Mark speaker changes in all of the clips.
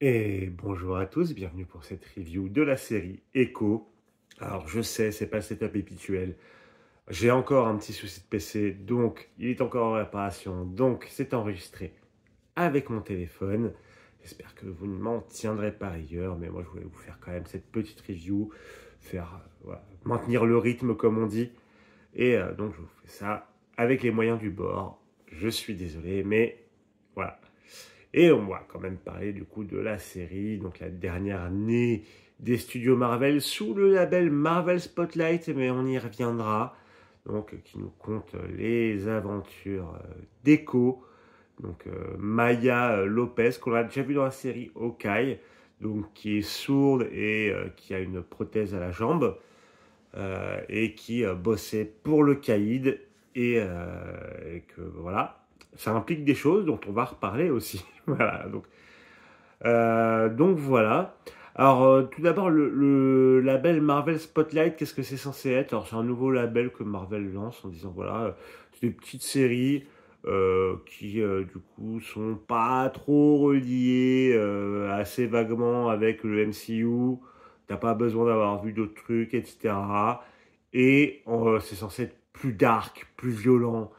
Speaker 1: Et bonjour à tous, bienvenue pour cette review de la série Echo. Alors je sais, c'est pas le setup habituel. J'ai encore un petit souci de PC, donc il est encore en réparation, donc c'est enregistré avec mon téléphone. J'espère que vous ne m'en tiendrez pas rigueur, mais moi je voulais vous faire quand même cette petite review, voilà, maintenir le rythme comme on dit. Et donc je vous fais ça avec les moyens du bord. Je suis désolé, mais voilà. Et on va quand même parler du coup de la série, donc la dernière année des studios Marvel sous le label Marvel Spotlight, mais on y reviendra. Donc qui nous conte les aventures d'Echo, donc Maya Lopez, qu'on a déjà vu dans la série Hawkeye, donc qui est sourde et qui a une prothèse à la jambe, et qui bossait pour le caïd, et que voilà, ça implique des choses dont on va reparler aussi. Voilà, donc voilà. Alors, tout d'abord, le label Marvel Spotlight, qu'est-ce que c'est censé être? Alors, c'est un nouveau label que Marvel lance en disant, voilà, c'est des petites séries qui, du coup, sont pas trop reliées assez vaguement avec le MCU. T'as pas besoin d'avoir vu d'autres trucs, etc. Et c'est censé être plus dark, plus violent,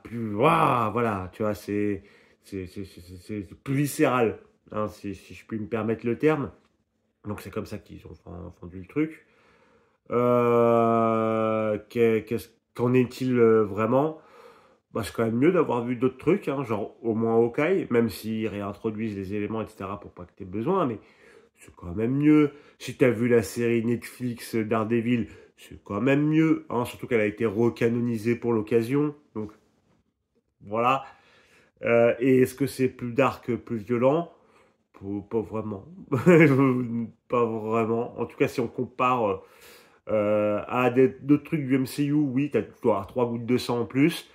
Speaker 1: plus... Waouh, voilà, tu vois, c'est plus viscéral, hein, si je puis me permettre le terme. Donc c'est comme ça qu'ils ont vendu le truc. Qu'en est-il vraiment? Bah, c'est quand même mieux d'avoir vu d'autres trucs, hein, genre au moins Hawkeye, même s'ils réintroduisent les éléments, etc., pour pas que tu aies besoin, mais c'est quand même mieux. Si tu as vu la série Netflix Daredevil, c'est quand même mieux, hein, surtout qu'elle a été recanonisée pour l'occasion. Donc voilà. Et est-ce que c'est plus dark, plus violent? Pas vraiment. Pas vraiment. En tout cas, si on compare à d'autres trucs du MCU, oui, tu dois avoir 3 gouttes de sang en plus.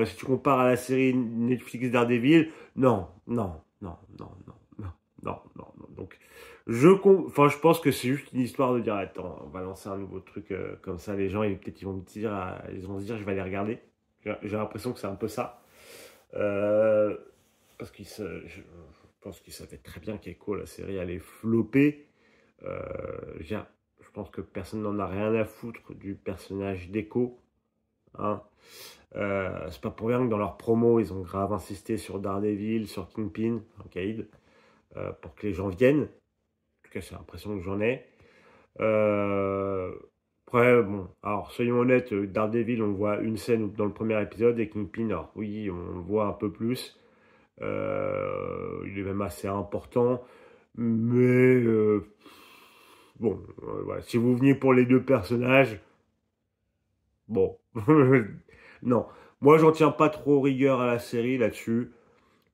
Speaker 1: Si tu compares à la série Netflix Daredevil, non, non, non, non, non, non, non, non, non. Donc, je pense que c'est juste une histoire de dire, attends, on va lancer un nouveau truc comme ça, les gens, peut-être ils vont me dire, ils vont se dire, je vais aller regarder. J'ai l'impression que c'est un peu ça. Euh, parce je pense qu'ils savaient très bien qu'Echo, la série, allait flopper. Je pense que personne n'en a rien à foutre du personnage d'Echo. Hein. C'est pas pour rien que dans leur promo, ils ont grave insisté sur Daredevil, sur Kingpin, en Caïd, pour que les gens viennent. En tout cas, c'est l'impression que j'en ai. Euh, Après, bon, alors soyons honnêtes, Daredevil, on voit une scène dans le premier épisode, et Kingpin, alors oui, on le voit un peu plus. Il est même assez important. Mais bon, voilà. Si vous veniez pour les deux personnages, bon, non. Moi, j'en tiens pas trop rigueur à la série là-dessus.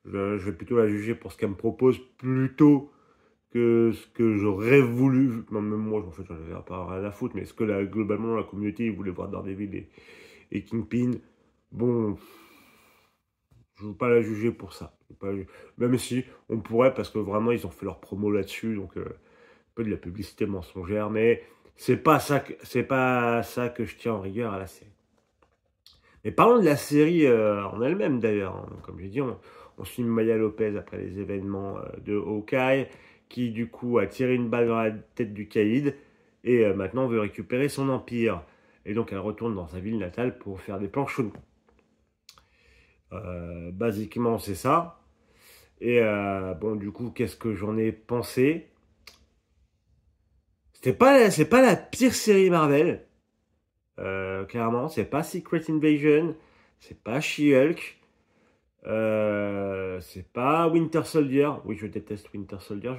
Speaker 1: Je vais plutôt la juger pour ce qu'elle me propose plutôt que ce que j'aurais voulu. Non, même moi, en fait, j'en avais pas rien à foutre, mais ce que globalement la communauté voulait voir Daredevil et Kingpin, bon, je ne veux pas la juger pour ça. Même si on pourrait, parce que vraiment, ils ont fait leur promo là-dessus, donc un peu de la publicité mensongère, mais c'est pas ça que je tiens en rigueur à la série. Mais parlons de la série en elle-même d'ailleurs, hein. Comme j'ai dit, on suit Maya Lopez après les événements de Hawkeye, qui du coup a tiré une balle dans la tête du caïd, et maintenant veut récupérer son empire. Et donc elle retourne dans sa ville natale pour faire des plans chauds. Basiquement, c'est ça. Et bon, du coup, qu'est-ce que j'en ai pensé? C'est pas la pire série Marvel. Clairement, c'est pas Secret Invasion, c'est pas She-Hulk, c'est pas Winter Soldier. Oui, je déteste Winter Soldier.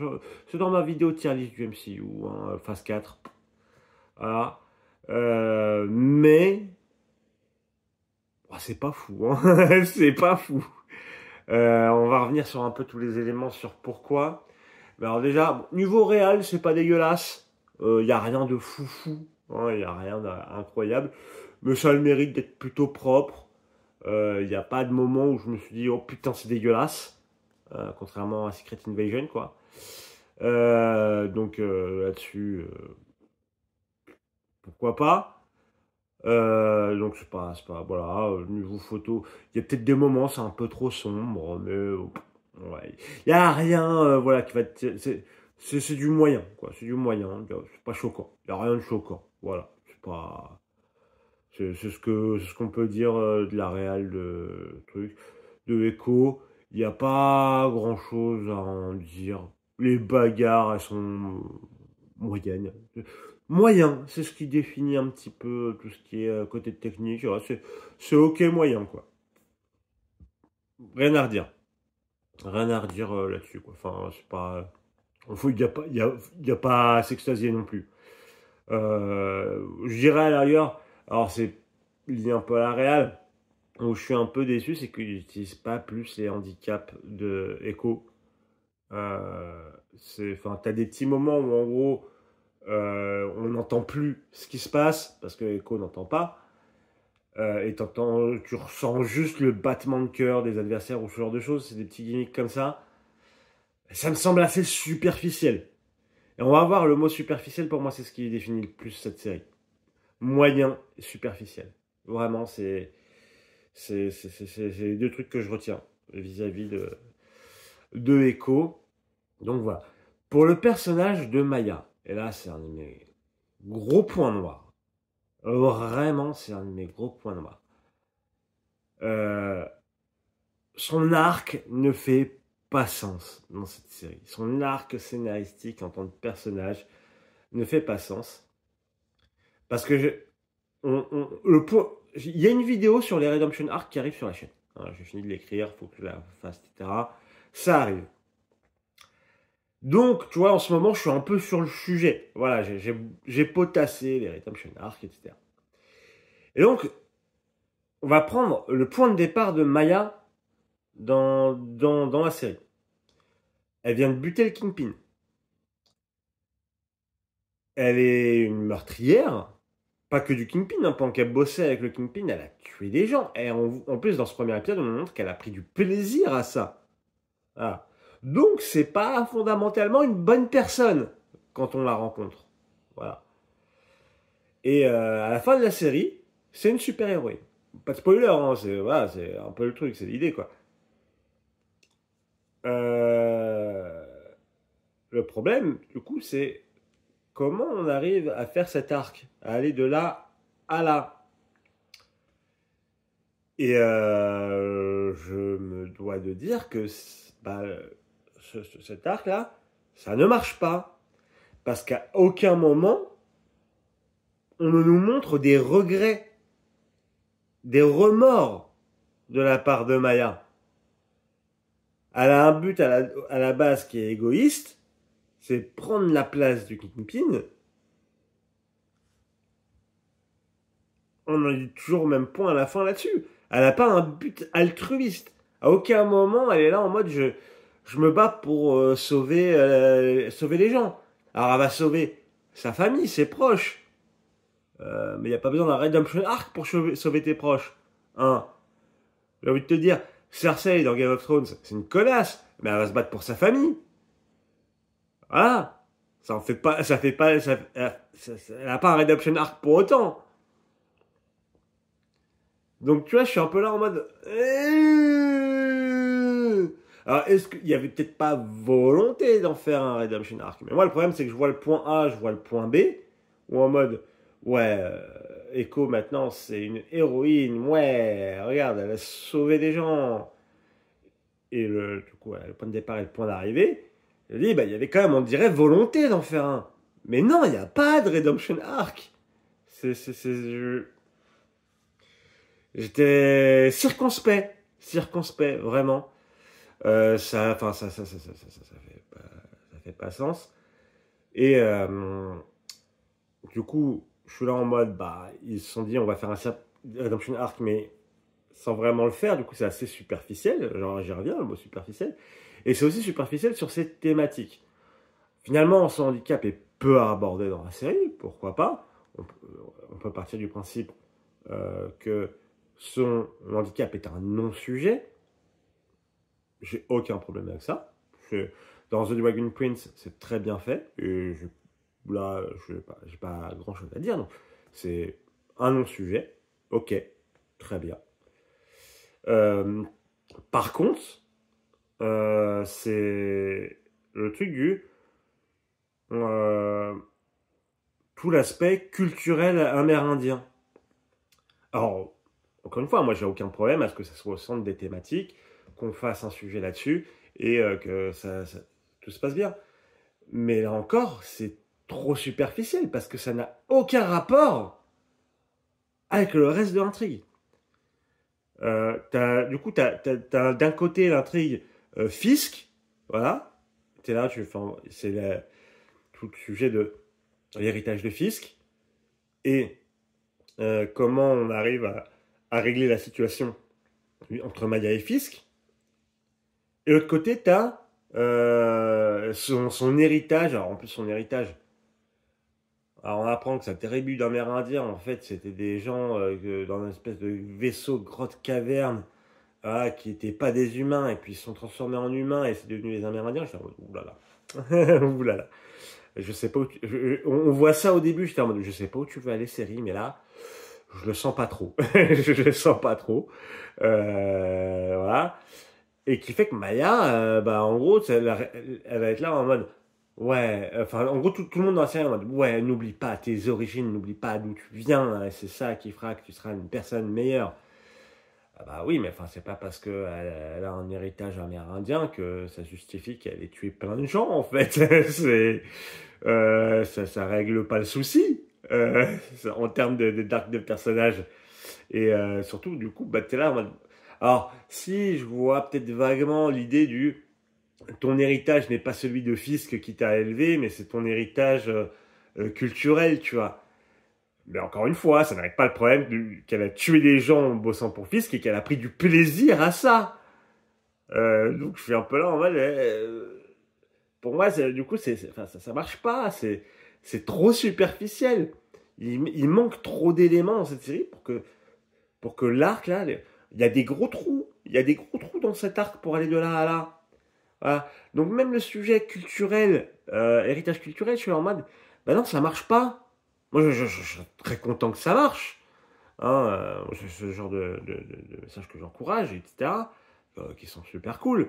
Speaker 1: C'est dans ma vidéo tier list du MCU, hein, phase 4. Voilà. Mais oh, c'est pas fou, hein. C'est pas fou. On va revenir sur un peu tous les éléments sur pourquoi. Mais alors déjà, bon, niveau réel, c'est pas dégueulasse. Il n'y a rien de foufou. Il n'y a rien d'incroyable. Mais ça a le mérite d'être plutôt propre. Il n'y a pas de moment où je me suis dit, oh putain, c'est dégueulasse. Contrairement à Secret Invasion, quoi. Donc là-dessus, pourquoi pas. Donc voilà, niveau photo, il y a peut-être des moments, c'est un peu trop sombre, mais Ouais. Il n'y a rien, voilà, qui va te... C'est du moyen, quoi. C'est du moyen. C'est pas choquant. Il n'y a rien de choquant. Voilà. C'est pas... c'est ce qu'on peut dire de la réal de truc. De Echo. Il n'y a pas grand-chose à en dire. Les bagarres, elles sont moyennes. Moyen, c'est ce qui définit un petit peu tout ce qui est côté technique. Ouais, c'est ok moyen, quoi. Rien à redire. Rien à redire là-dessus, quoi. Enfin, c'est pas... Il n'y a pas, y a pas à s'extasier non plus. Je dirais à l'arrière, alors c'est lié un peu à la réal, où je suis un peu déçu, c'est qu'ils n'utilisent pas plus les handicaps de Echo. Enfin, t'as des petits moments où en gros, on n'entend plus ce qui se passe, parce que Echo n'entend pas. Et tu ressens juste le battement de cœur des adversaires ou ce genre de choses. C'est des petits gimmicks comme ça. Ça me semble assez superficiel. Et on va voir le mot superficiel, pour moi, c'est ce qui définit le plus cette série. Moyen et superficiel. Vraiment, c'est les deux trucs que je retiens vis-à-vis de Echo. Donc voilà. Pour le personnage de Maya, et là, c'est un de mes gros points noirs. Vraiment, c'est un de mes gros points noirs. Son arc ne fait pas sens dans cette série. Son arc scénaristique en tant que personnage ne fait pas sens. Parce que il y a une vidéo sur les Redemption Arc qui arrive sur la chaîne. Hein, j'ai fini de l'écrire, il faut que je la fasse, etc. Ça arrive. Donc, tu vois, en ce moment, je suis un peu sur le sujet. Voilà, j'ai potassé les Redemption Arc, etc. Et donc, on va prendre le point de départ de Maya dans la série. Elle vient de buter le Kingpin. Elle est une meurtrière. Pas que du Kingpin, hein, pendant qu'elle bossait avec le Kingpin, elle a tué des gens. Et en plus, dans ce premier épisode, on nous montre qu'elle a pris du plaisir à ça. Voilà. Donc, c'est pas fondamentalement une bonne personne quand on la rencontre. Voilà. Et à la fin de la série, c'est une super-héroïne. Pas de spoiler, hein, voilà, c'est un peu le truc, c'est l'idée, quoi. Euh, le problème, du coup, c'est comment on arrive à faire cet arc, à aller de là à là. Et je me dois de dire que bah, cet arc-là, ça ne marche pas. Parce qu'à aucun moment, on ne nous montre des regrets, des remords de la part de Maya. Elle a un but à la base qui est égoïste, c'est prendre la place du Kingpin. On en dit toujours au même point à la fin là-dessus. Elle n'a pas un but altruiste. À aucun moment, elle est là en mode je me bats pour sauver les gens. Alors elle va sauver sa famille, ses proches. Mais il n'y a pas besoin d'un Redemption Arc pour sauver tes proches. Hein. J'ai envie de te dire, Cersei dans Game of Thrones, c'est une connasse, mais elle va se battre pour sa famille. Voilà. Ça en fait pas, ça fait pas, elle n'a pas un Redemption Arc pour autant. Donc tu vois, je suis un peu là en mode... Alors, est-ce qu'il y avait peut-être pas volonté d'en faire un Redemption Arc? Mais moi, le problème, c'est que je vois le point A, je vois le point B, ou en mode, ouais, Echo, maintenant, c'est une héroïne, ouais, regarde, elle a sauvé des gens. Et du coup, le point de départ et le point d'arrivée, je dis, bah, il y avait quand même, on dirait, volonté d'en faire un. Mais non, il n'y a pas de Redemption Arc. J'étais circonspect, vraiment. Enfin, ça fait pas sens. Et du coup, je suis là en mode, bah, ils se sont dit, on va faire un Redemption Arc, mais sans vraiment le faire. Du coup, c'est assez superficiel. Genre, j'y reviens, le mot superficiel. Et c'est aussi superficiel sur ces thématiques. Finalement, son handicap est peu abordé dans la série. Pourquoi pas? On peut partir du principe que son handicap est un non-sujet. J'ai aucun problème avec ça. Dans The Dragon Prince, c'est très bien fait. Et là, je n'ai pas grand-chose à dire. C'est un non-sujet. Ok, très bien. Par contre, c'est le truc euh, tout l'aspect culturel amérindien. Alors, encore une fois, moi j'ai aucun problème à ce que ça soit au centre des thématiques, qu'on fasse un sujet là-dessus et que tout se passe bien. Mais là encore, c'est trop superficiel parce que ça n'a aucun rapport avec le reste de l'intrigue. Du coup, t'as d'un côté l'intrigue Fisk, voilà. T'es là, c'est tout le sujet de l'héritage de Fisk et comment on arrive à régler la situation entre Maya et Fisk. Et de l'autre côté, t'as son héritage. Alors en plus, son héritage. Alors on apprend que sa tribu d'Amérindiens, en fait, c'était des gens dans une espèce de vaisseau, grotte, caverne, qui n'étaient pas des humains, et puis ils se sont transformés en humains, et c'est devenu les Amérindiens. J'étais en mode, oulala. Oulala. Je sais pas où on voit ça au début, j'étais en mode, je sais pas où tu veux aller, série, mais là, je le sens pas trop. Je le sens pas trop. Voilà. Et qui fait que Maya, en gros, elle va être là en mode, ouais, enfin, en gros, tout le monde dans la série est en mode, ouais, n'oublie pas tes origines, n'oublie pas d'où tu viens, hein, c'est ça qui fera que tu seras une personne meilleure. Ah bah oui, mais enfin, c'est pas parce qu'elle a un héritage amérindien que ça justifie qu'elle ait tué plein de gens, en fait. Ça règle pas le souci, en termes d'arc de personnage. Et surtout, du coup, bah, t'es là en mode, alors, si je vois peut-être vaguement l'idée ton héritage n'est pas celui de Fisk qui t'a élevé, mais c'est ton héritage culturel, tu vois. Mais encore une fois, ça n'arrête pas le problème qu'elle a tué des gens en bossant pour Fisk et qu'elle a pris du plaisir à ça. Donc je suis un peu là en mode, pour moi, du coup, enfin, ça marche pas. C'est trop superficiel. Il manque trop d'éléments dans cette série pour que l'arc là, il y a des gros trous. Il y a des gros trous dans cet arc pour aller de là à là. Voilà. Donc même le sujet culturel, héritage culturel, je suis en mode, bah non, ça marche pas. Moi, je suis très content que ça marche. Hein, c'est ce genre de messages que j'encourage, etc., qui sont super cool.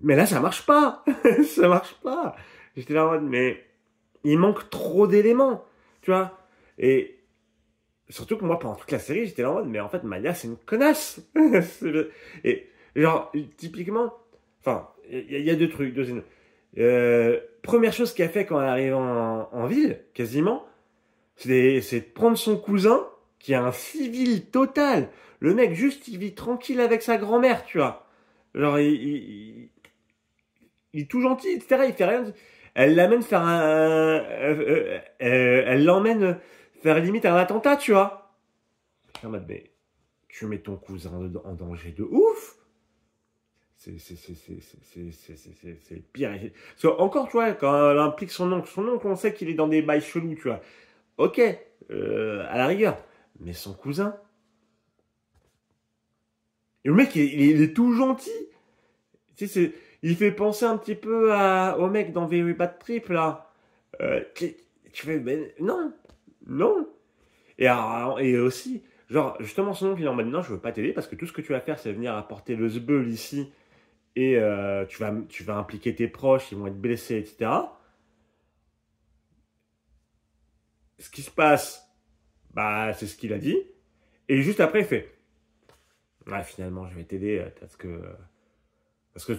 Speaker 1: Mais là, ça marche pas. Ça marche pas. J'étais là en mode, mais il manque trop d'éléments. Tu vois. Et surtout que moi, pendant toute la série, j'étais là en mode, mais en fait, Maya, c'est une connasse. Et genre, typiquement, enfin, il y a deux trucs. Première chose qu'elle a fait quand elle arrive en ville, quasiment, c'est de prendre son cousin, qui est un civil total. Le mec, juste, il vit tranquille avec sa grand-mère, tu vois. Genre, il est tout gentil, etc. Il fait rien. Elle l'amène faire elle l'emmène faire limite un attentat, tu vois. Je suis en mode, mais tu mets ton cousin en danger de ouf. C'est pire. Parce que, encore, tu vois, quand elle implique son oncle, on sait qu'il est dans des bails chelous, tu vois. Ok, à la rigueur. Mais son cousin. Et le mec, il est tout gentil. Tu sais, il fait penser un petit peu au mec dans Very Bad Trip, là. Tu fais, mais non, non. Et aussi, genre, justement, son oncle, il est en mode, non, je veux pas t'aider parce que tout ce que tu vas faire, c'est venir apporter le zbeul ici et tu vas impliquer tes proches, ils vont être blessés, etc. Ce qui se passe, bah, c'est ce qu'il a dit. Et juste après, il fait, ouais, finalement, je vais t'aider parce que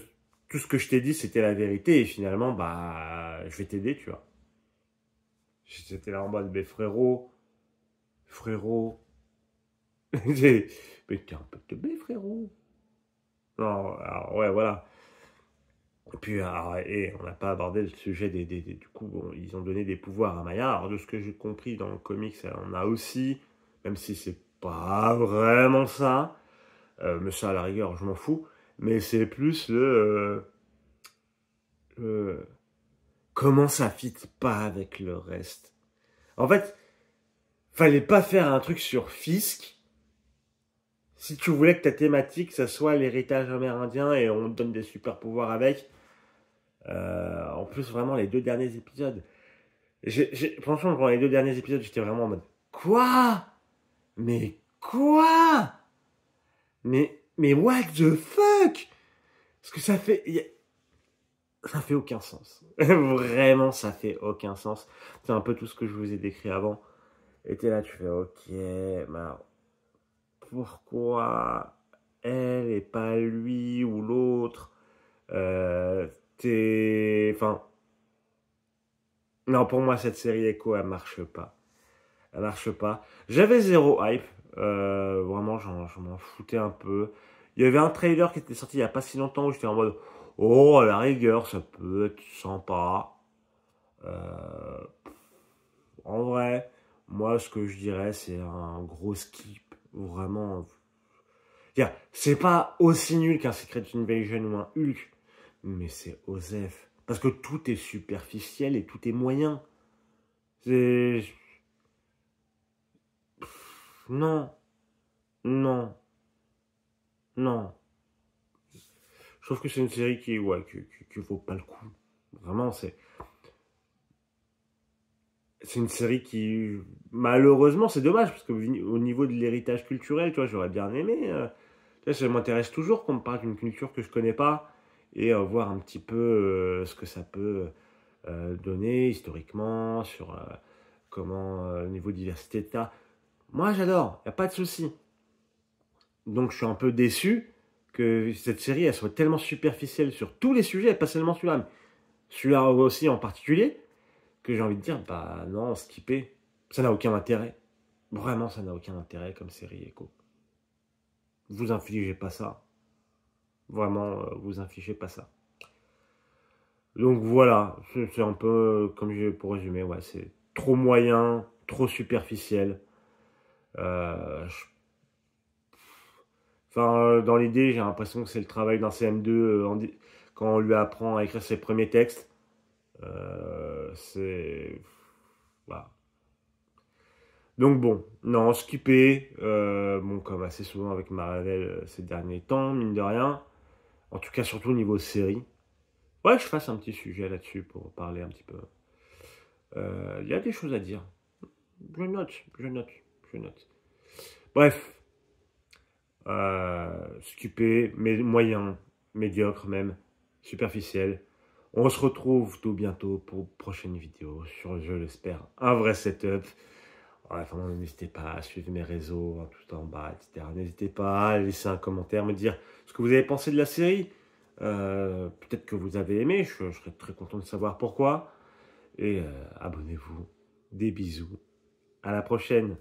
Speaker 1: tout ce que je t'ai dit, c'était la vérité. Et finalement, bah, je vais t'aider, tu vois. J'étais là en mode, mais frérot. Mais t'es un peu teubé, frérot. Non, alors, ouais, voilà. Et puis, alors, et on n'a pas abordé le sujet du coup, bon, ils ont donné des pouvoirs à Maya. Alors, de ce que j'ai compris dans le comics, on a aussi, même si c'est pas vraiment ça, mais ça, à la rigueur, je m'en fous. Mais c'est plus le comment ça fit pas avec le reste. En fait, fallait pas faire un truc sur Fisk si tu voulais que ta thématique, ça soit l'héritage amérindien et on te donne des super pouvoirs avec. En plus, vraiment, les deux derniers épisodes. Franchement, pendant les deux derniers épisodes, j'étais vraiment en mode, quoi? Mais quoi? Mais what the fuck? Parce que ça fait aucun sens. Vraiment, ça fait aucun sens. C'est un peu tout ce que je vous ai décrit avant. Et t'es là, tu fais, ok, mais alors, pourquoi elle et pas lui ou l'autre? Enfin, non, pour moi, cette série Echo, elle marche pas. Elle marche pas. J'avais zéro hype. Vraiment, j'en m'en foutais un peu. Il y avait un trailer qui était sorti il y a pas si longtemps où j'étais en mode, oh, à la rigueur, ça peut être sympa. Euh, En vrai, moi, ce que je dirais, c'est un gros skip. Vraiment. C'est pas aussi nul qu'un Secret Invasion ou un Hulk, mais c'est osef. Parce que tout est superficiel et tout est moyen. C'est... Non, non, non. Je trouve que c'est une série qui vaut pas le coup. Vraiment, c'est une série qui, malheureusement, c'est dommage, parce qu'au au niveau de l'héritage culturel, tu vois, j'aurais bien aimé. Tu vois, ça m'intéresse toujours qu'on me parle d'une culture que je connais pas, et voir un petit peu ce que ça peut donner historiquement, sur comment, au niveau diversité, etc. Moi, j'adore, il n'y a pas de souci. Donc, je suis un peu déçu que cette série, elle soit tellement superficielle sur tous les sujets, pas seulement celui-là, mais celui-là aussi en particulier, que j'ai envie de dire, bah non, skipper, ça n'a aucun intérêt. Vraiment, ça n'a aucun intérêt comme série Echo. Vous infligez pas ça. Vraiment, vous infligez pas ça. Donc voilà, c'est un peu comme pour résumer, ouais, c'est trop moyen, trop superficiel. Euh, je- Enfin, dans l'idée, j'ai l'impression que c'est le travail d'un CM2 quand on lui apprend à écrire ses premiers textes. C'est... Voilà. Donc bon, non, skipper, bon, comme assez souvent avec Marvel ces derniers temps, mine de rien. En tout cas, surtout au niveau série. Ouais, je fasse un petit sujet là-dessus pour parler un petit peu. Il y a des choses à dire. Je note, je note, je note. Bref, skipper, mais moyen, médiocre même, superficiel. On se retrouve tout bientôt pour une prochaine vidéo sur, je l'espère, un vrai setup. Ouais, vraiment, n'hésitez pas à suivre mes réseaux, hein, tout en bas, etc. N'hésitez pas à laisser un commentaire, me dire ce que vous avez pensé de la série. Peut-être que vous avez aimé, je serais très content de savoir pourquoi. Et abonnez-vous. Des bisous. À la prochaine.